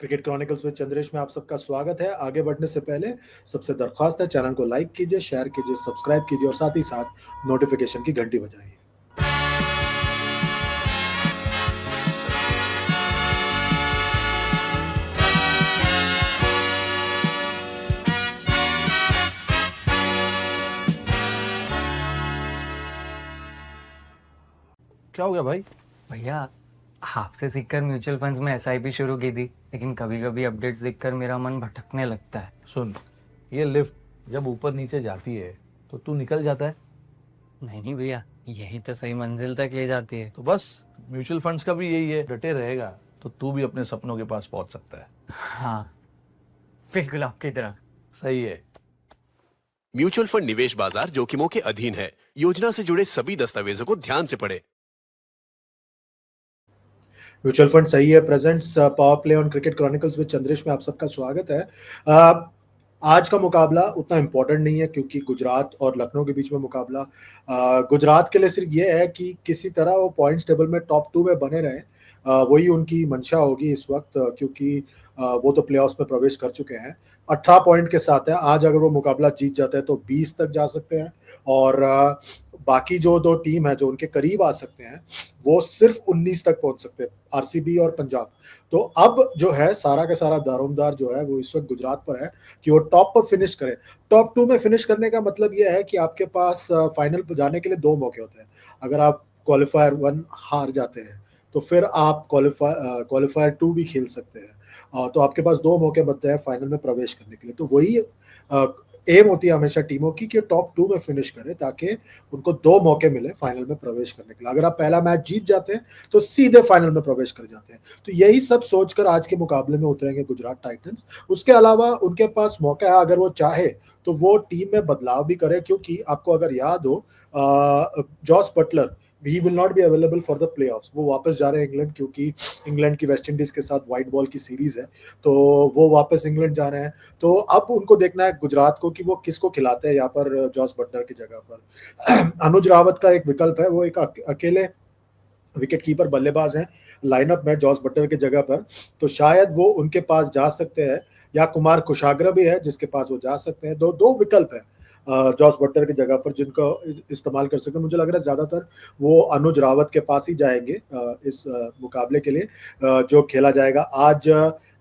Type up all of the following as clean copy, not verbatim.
Cricket chronicles with Chandresh में आप सबका स्वागत है। आगे बढ़ने से पहले सबसे दरख्वास्त है, चैनल को लाइक कीजिए, शेयर कीजिए, सब्सक्राइब कीजिए और साथ ही साथ नोटिफिकेशन की घंटी बजाइए। क्या हो गया भाई? भैया, आपसे सीखकर म्यूचुअल फंड्स में एसआईपी शुरू की थी, लेकिन कभी कभी अपडेट्स देखकर मेरा मन भटकने लगता है। सुन, ये लिफ्ट जब ऊपर नीचे जाती है तो तू निकल जाता है। नहीं भैया, यही तो सही मंजिल तक ले जाती है। तो बस म्यूचुअल फंड्स का भी यही है, डटे रहेगा तो तू भी अपने सपनों के पास पहुंच सकता है। हाँ, बिल्कुल आपकी तरह। सही है। म्यूचुअल फंड निवेश बाजार जोखिमों के अधीन है। योजना से जुड़े सभी दस्तावेजों को ध्यान से पढ़ें। म्यूचुअल फंड सही है presents power play on cricket chronicles with Chandresh में आप सबका स्वागत है। आज का मुकाबला उतना इम्पोर्टेंट नहीं है क्योंकि गुजरात और लखनऊ के बीच में मुकाबला गुजरात के लिए सिर्फ ये है कि किसी तरह वो पॉइंट्स टेबल में टॉप 2 में बने रहें। वही उनकी मंशा होगी इस वक्त, क्योंकि वो तो प्लेऑफ्स में प्रवेश कर चुके हैं। 18 पॉइंट के साथ है। आज अगर वो मुकाबला जीत जाते हैं तो 20 तक जा सकते हैं और बाकी जो दो टीम है जो उनके करीब आ सकते हैं वो सिर्फ 19 तक पहुंच सकते हैं, आरसीबी और पंजाब। तो अब जो है सारा का सारा दारोमदार जो है वो इस वक्त गुजरात पर है कि वो टॉप पर फिनिश करे। टॉप 2 में फिनिश करने का मतलब ये है कि आपके पास फाइनल पर जाने के लिए 2 मौके होते हैं। अगर आप क्वालिफायर 1 हार जाते हैं तो फिर आप क्वालिफायर 2 भी खेल सकते हैं। तो आपके पास 2 मौके बनते हैं फाइनल में प्रवेश करने के लिए। तो वही एम होती है हमेशा टीमों की कि टॉप 2 में फिनिश करें ताकि उनको 2 मौके मिले फाइनल में प्रवेश करने के लिए। अगर आप पहला मैच जीत जाते हैं तो सीधे फाइनल में प्रवेश कर जाते हैं। तो यही सब सोचकर आज के मुकाबले में उतरेंगे गुजरात टाइटंस। उसके अलावा उनके पास मौका है, अगर वो चाहे तो वो टीम में बदलाव भी करे, क्योंकि आपको अगर याद हो Jos Buttler he will not be available for the playoffs. वो वापस जा रहे हैं इंग्लैंड, क्योंकि इंग्लैंड की वेस्ट इंडीज के साथ व्हाइट बॉल की सीरीज है, तो वो वापस इंग्लैंड जा रहे हैं। तो अब उनको देखना है गुजरात को कि वो किसको खिलाते हैं यहाँ पर जॉस बटलर की जगह पर। अनुज रावत का एक विकल्प है, वो एक अकेले विकेट कीपर बल्लेबाज हैं लाइनअप में जॉस बटलर की जगह पर, तो शायद वो उनके पास जा सकते हैं। या कुमार कुशाग्र भी है जिसके पास वो जा सकते हैं। दो दो विकल्प है जॉस बटलर की जगह पर जिनको इस्तेमाल कर सकते हैं। मुझे लग रहा है ज्यादातर वो अनुज रावत के पास ही जाएंगे इस मुकाबले के लिए जो खेला जाएगा आज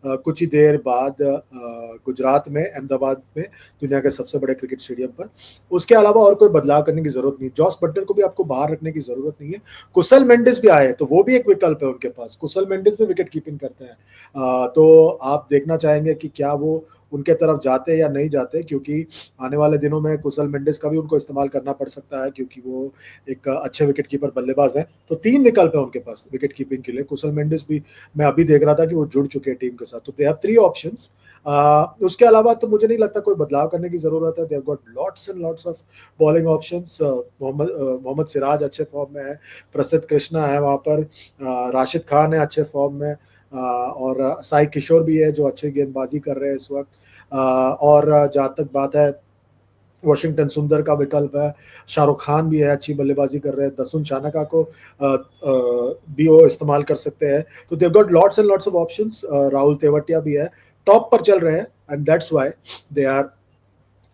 कुछ ही देर बाद गुजरात में, अहमदाबाद में, दुनिया के सबसे बड़े क्रिकेट स्टेडियम पर। उसके अलावा और कोई बदलाव करने की जरूरत नहीं। जॉस बटलर को भी आपको बाहर रखने की जरूरत नहीं है। कुशल मेंडिस भी आए तो वो भी एक विकल्प है उनके पास। कुशल मेंडिस भी विकेट कीपिंग करते हैं। तो आप देखना चाहेंगे कि क्या वो उनके तरफ जाते या नहीं जाते, क्योंकि आने वाले दिनों में कुशल मेंडिस का भी उनको इस्तेमाल करना पड़ सकता है, क्योंकि वो एक अच्छे विकेट कीपर बल्लेबाज हैं। तो 3 विकल्प है उनके पास विकेट कीपिंग के लिए। कुशल मेंडिस भी मैं अभी देख रहा था कि वो जुड़ चुके हैं टीम के साथ, तो दे हैव 3 ऑप्शंस। उसके अलावा तो मुझे नहीं लगता कोई बदलाव करने की जरूरत है। They have got lots and lots of bowling options. Mohammed Siraj अच्छे फॉर्म में है, प्रसिद्ध कृष्णा है वहां पर, राशिद खान है अच्छे फॉर्म में, और साई किशोर भी है जो अच्छी गेंदबाजी कर रहे हैं इस वक्त। और जहाँ तक बात है वॉशिंगटन सुंदर का विकल्प है, शाहरुख खान भी है, अच्छी बल्लेबाजी कर रहे हैं, दसुन चानका को भी वो इस्तेमाल कर सकते हैं। तो they've got lots and lots of options. Rahul Tewatia भी है, टॉप पर चल रहे हैं, and that's why they are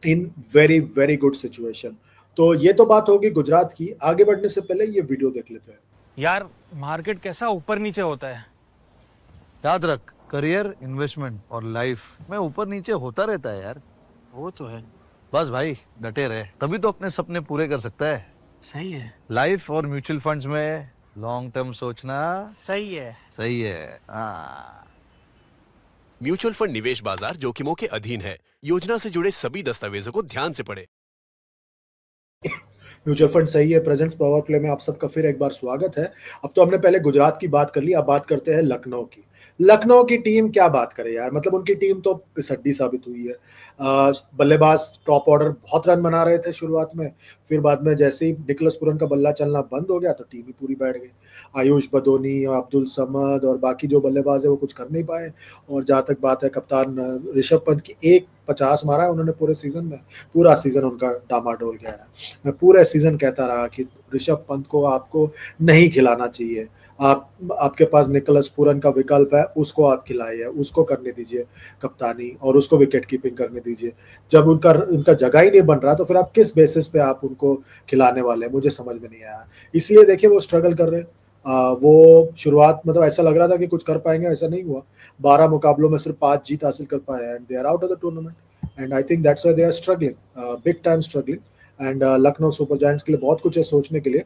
in very very good situation. तो ये तो बात होगी गुजरात की। आगे बढ़ने से पहले ये वीडियो देख लेते हैं। यार, मार्केट कैसा ऊपर नीचे होता है। याद रख, करियर, इन्वेस्टमेंट और लाइफ में ऊपर नीचे होता रहता है यार। वो तो है। बस भाई डटे रहे, तभी तो अपने सपने पूरे कर सकता है। सही है। लाइफ और म्यूचुअल फंड्स में लॉन्ग टर्म सोचना सही है। सही है। हाँ। म्यूचुअल फंड निवेश बाजार जोखिमों के अधीन है। योजना से जुड़े सभी दस्तावेजों को ध्यान से पढ़ें। म्यूचुअल फंड सही है प्रेजेंट्स पावर प्ले में आप सबका फिर एक बार स्वागत है। अब तो हमने पहले गुजरात की बात कर ली, अब बात करते हैं लखनऊ की। लखनऊ की टीम क्या बात करे यार, मतलब उनकी टीम तो पिसड्डी साबित हुई है। बल्लेबाज टॉप ऑर्डर बहुत रन बना रहे थे शुरुआत में, फिर बाद में जैसे ही निकोलस पुरन का बल्ला चलना बंद हो गया तो टीम ही पूरी बैठ गई। आयुष बदोनी और अब्दुल समद और बाकी जो बल्लेबाज है वो कुछ कर नहीं पाए। और जहाँ तक बात है कप्तान ऋषभ पंत की, 150 मारा है उन्होंने पूरे सीजन में। पूरा सीजन उनका डामाडोल गया है। मैं पूरे सीजन कहता रहा कि ऋषभ पंत को आपको नहीं खिलाना चाहिए। आपके पास निकोलस पूरन का विकल्प है, उसको आप खिलाइए, उसको करने दीजिए कप्तानी और उसको विकेट कीपिंग करने दीजिए। जब उनका जगह ही नहीं बन रहा तो फिर आप किस बेसिस पे आप उनको खिलाने वाले हैं, मुझे समझ में नहीं आया। इसलिए देखिए वो स्ट्रगल कर रहे हैं। वो शुरुआत मतलब ऐसा लग रहा था कि कुछ कर पाएंगे, ऐसा नहीं हुआ। 12 मुकाबलों में सिर्फ 5 जीत हासिल कर पाए and they are out of the tournament and I think that's why they are struggling, big time struggling. And Lucknow Super Giants के लिए बहुत कुछ है सोचने के लिए।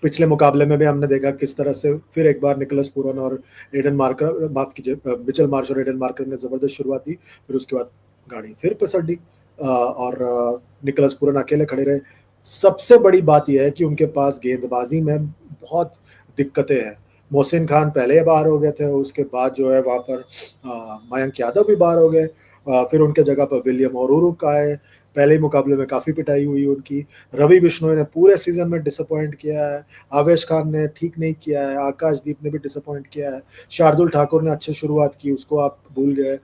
पिछले मुकाबले में भी हमने देखा किस तरह से फिर एक बार निकोलस पूरन और एडन मार्कर, माफ कीजिए, मिचेल मार्श और एडन मार्कर ने जबरदस्त शुरुआत दी, फिर उसके बाद गाड़ी फिर पसट दी और निकोलस पूरन अकेले खड़े रहे। सबसे बड़ी बात यह है कि उनके पास गेंदबाजी में बहुत दिक्कतें हैं। मोहसिन खान पहले बाहर हो गए थे, उसके बाद जो है वहाँ पर मयंक यादव भी बाहर हो गए, फिर उनके जगह पर विलियम ओरुरुक आए। पहले ही मुकाबले में काफ़ी पिटाई हुई उनकी। रवि बिश्नोई ने पूरे सीजन में डिसअपॉइंट किया है, आवेश खान ने ठीक नहीं किया है, आकाशदीप ने भी डिसअपॉइंट किया है, शार्दुल ठाकुर ने अच्छी शुरुआत की, उसको आप भूल गए।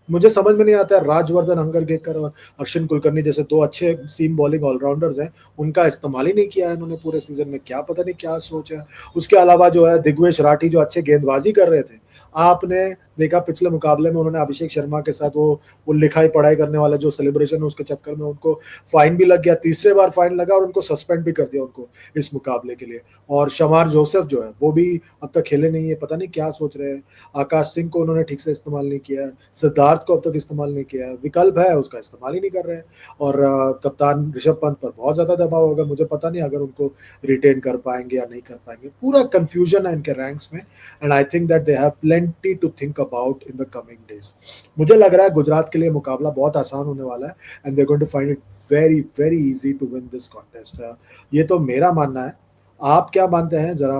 मुझे समझ में नहीं आता है राजवर्धन हंगरगेकर और अश्विन कुलकर्णी जैसे 2 अच्छे सीम बॉलिंग ऑलराउंडर्स हैं, उनका इस्तेमाल ही नहीं किया है इन्होंने पूरे सीजन में, क्या पता नहीं क्या सोच है। उसके अलावा जो है दिग्वेश राठी जो अच्छे गेंदबाजी कर रहे थे, आपने देखा पिछले मुकाबले में उन्होंने अभिषेक शर्मा के साथ वो लिखाई पढ़ाई करने वाला जो सेलिब्रेशन है उसके चक्कर में उनको फाइन भी लग गया, तीसरे बार फाइन लगा और उनको सस्पेंड भी कर दिया उनको इस मुकाबले के लिए। और शमार जोसेफ जो है वो भी अब तक खेले नहीं है, पता नहीं क्या सोच रहे हैं। आकाश सिंह को उन्होंने ठीक से इस्तेमाल नहीं किया है, सिद्धार्थ को अब तक इस्तेमाल नहीं किया है, विकल्प है उसका इस्तेमाल ही नहीं कर रहे हैं। और कप्तान ऋषभ पंत पर बहुत ज्यादा दबाव होगा, मुझे पता नहीं अगर उनको रिटेन कर पाएंगे या नहीं कर पाएंगे। पूरा कंफ्यूजन है इनके रैंक्स में and I think that they have plenty to think about in the coming days. मुझे लग रहा है गुजरात के लिए मुकाबला बहुत आसान होने वाला है and they are going to find it very very easy to win this contest. ये तो मेरा मानना है, आप क्या मानते हैं जरा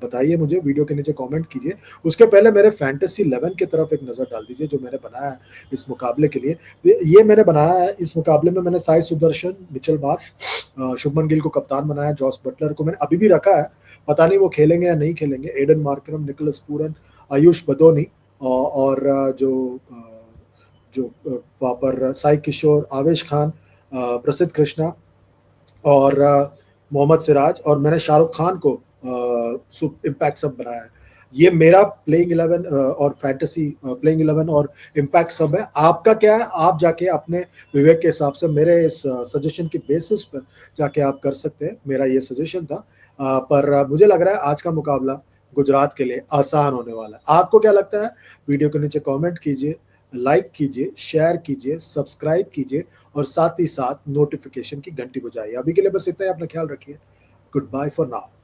बताइए मुझे, वीडियो के नीचे कमेंट कीजिए। उसके पहले मेरे फैंटेसी 11 की तरफ एक नज़र डाल दीजिए जो मैंने बनाया है इस मुकाबले के लिए। ये मैंने बनाया है इस मुकाबले में, मैंने साई सुदर्शन, मिचेल मार्श, शुभमन गिल को कप्तान बनाया, जॉस बटलर को मैंने अभी भी रखा है, पता नहीं वो खेलेंगे या नहीं खेलेंगे, Aiden Markram, Nicholas Pooran, Ayush Badoni और जो वहाँ पर साई किशोर, आवेश खान, प्रसिद्ध कृष्णा और मोहम्मद सिराज, और मैंने शाहरुख खान को इम्पैक्ट सब बनाया है। ये मेरा प्लेइंग 11 और फैंटेसी प्लेइंग 11 और इम्पैक्ट सब है। आपका क्या है, आप जाके अपने विवेक के हिसाब से मेरे इस सजेशन की बेसिस पर जाके आप कर सकते हैं। मेरा ये सजेशन था, पर मुझे लग रहा है आज का मुकाबला गुजरात के लिए आसान होने वाला है। आपको क्या लगता है, वीडियो के नीचे कमेंट कीजिए, लाइक कीजिए, शेयर कीजिए, सब्सक्राइब कीजिए और साथ ही साथ नोटिफिकेशन की घंटी बजाइए। अभी के लिए बस इतना ही, अपना ख्याल रखिए। Goodbye for now.